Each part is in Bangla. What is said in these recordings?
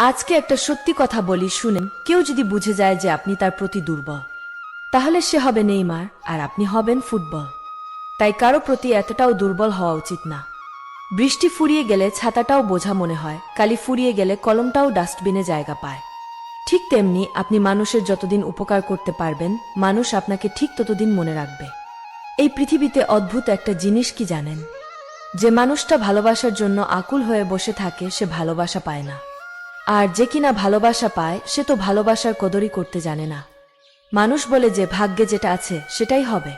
আজকে একটা সত্যি কথা বলি, শুনেন। কেউ যদি বুঝে যায় যে আপনি তার প্রতি দুর্বল, তাহলে সে হবে নেইমার আর আপনি হবেন ফুটবল। তাই কারো প্রতি এতটাও দুর্বল হওয়া উচিত না। বৃষ্টি ফুরিয়ে গেলে ছাতাটাও বোঝা মনে হয়, কালি ফুরিয়ে গেলে কলমটাও ডাস্টবিনে জায়গা পায়। ঠিক তেমনি আপনি মানুষের যতদিন উপকার করতে পারবেন, মানুষ আপনাকে ঠিক ততদিন মনে রাখবে। এই পৃথিবীতে অদ্ভুত একটা জিনিস কি জানেন? যে মানুষটা ভালোবাসার জন্য আকুল হয়ে বসে থাকে সে ভালোবাসা পায় না, আর যে কিনা ভালোবাসা পায় সে তো ভালোবাসার কদরই করতে জানে না। মানুষ বলে যে ভাগ্যে যেটা আছে সেটাই হবে,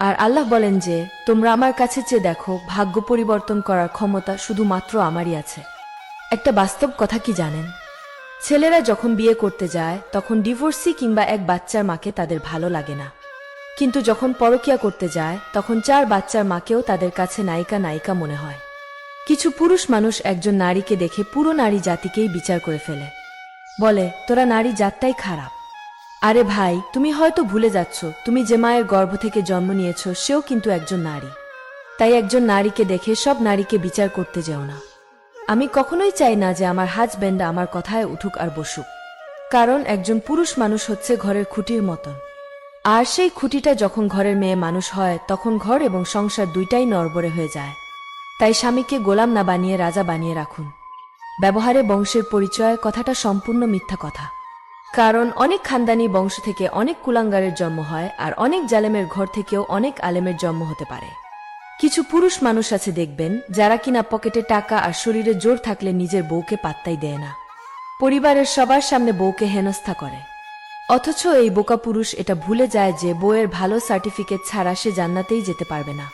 আর আল্লাহ বলেন যে তোমরা আমার কাছে চেয়ে দেখো, ভাগ্য পরিবর্তন করার ক্ষমতা শুধুমাত্র আমারই আছে। একটা বাস্তব কথা কি জানেন? ছেলেরা যখন বিয়ে করতে যায় তখন ডিভোর্সি কিংবা এক বাচ্চার মাকে তাদের ভালো লাগে না, কিন্তু যখন পরকিয়া করতে যায় তখন 4 বাচ্চার মাকেও তাদের কাছে নায়িকা নায়িকা মনে হয়। কিছু পুরুষ মানুষ একজন নারীকে দেখে পুরো নারী জাতিকেই বিচার করে ফেলে, বলে তোরা নারী জাতটাই খারাপ। আরে ভাই, তুমি হয়তো ভুলে যাচ্ছ তুমি যে মায়ের গর্ভ থেকে জন্ম নিয়েছ সেও কিন্তু একজন নারী। তাই একজন নারীকে দেখে সব নারীকে বিচার করতে যেও না। আমি কখনোই চাই না যে আমার হাজব্যান্ড আমার কথায় উঠুক আর বসুক, কারণ একজন পুরুষ মানুষ হচ্ছে ঘরের খুঁটির মতন, আর সেই খুঁটিটা যখন ঘরের মেয়ে মানুষ হয় তখন ঘর এবং সংসার দুইটাই নড়বড়ে হয়ে যায়। তাই স্বামীকে গোলাম না বানিয়ে রাজা বানিয়ে রাখুন। ব্যবহারে বংশের পরিচয় কথাটা সম্পূর্ণ মিথ্যা কথা, কারণ অনেক খানদানি বংশ থেকে অনেক কুলাঙ্গারের জন্ম হয়, আর অনেক জালেমের ঘর থেকেও অনেক আলেমের জন্ম হতে পারে। কিছু পুরুষ মানুষ আছে দেখবেন যারা কিনা পকেটে টাকা আর শরীরে জোর থাকলে নিজের বউকে পাত্তাই দেয় না, পরিবারের সবার সামনে বউকে হেনস্থা করে। অথচ এই বোকা পুরুষ এটা ভুলে যায় যে বউয়ের ভালো সার্টিফিকেট ছাড়া সে জান্নাতেই যেতে পারবে না।